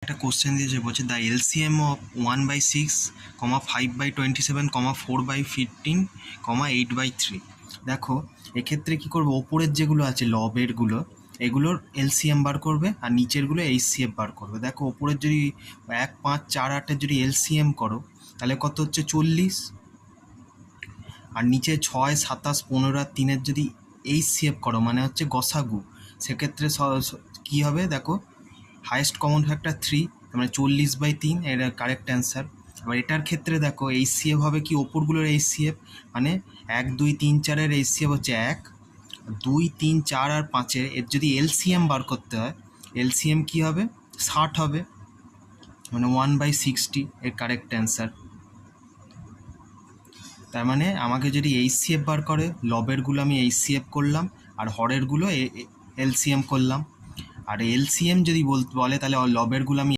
একটা কোশ্চেন দিয়েছে, বলছে দ্য এলসিএম অফ 1/6, 5/27, 4/15, 8/3। দেখো এক্ষেত্রে কী করবো, ওপরের যেগুলো আছে লবেরগুলো এগুলোর এলসিএম বার করবে আর নিচেরগুলো এইচসিএফ বার করবে। দেখো ওপরের যদি 1, 5, 4, 8-এর যদি এলসিএম করো তাহলে কত হচ্ছে 40, আর নিচে 6, 27, 15 আর 3-এর যদি এইচসিএফ করো মানে হচ্ছে গসাগু, সেক্ষেত্রে কী হবে দেখো হাইয়েস্ট কমন ফ্যাক্টর 3, মানে 40/3, এটা কারেক্ট অ্যান্সার। এবার এটার ক্ষেত্রে দেখো এইচসিএফ হবে কি ওপরগুলোর এইচসিএফ, মানে 1, 2, 3, 4-এর এইচসিএফ হচ্ছে 1, 2, 3, 4 আর 5-এর এর যদি এলসিএম বার করতে হয়, এলসিএম কী হবে 60 হবে, মানে 1/60 এর কারেক্ট অ্যান্সার। তার মানে আমাকে যদি এইচসিএফ বার করে, লবেরগুলো আমি এইচসিএফ করলাম আর হরেরগুলো এলসিএম করলাম, আর এলসিএম যদি বলে তাহলে লবেরগুলো আমি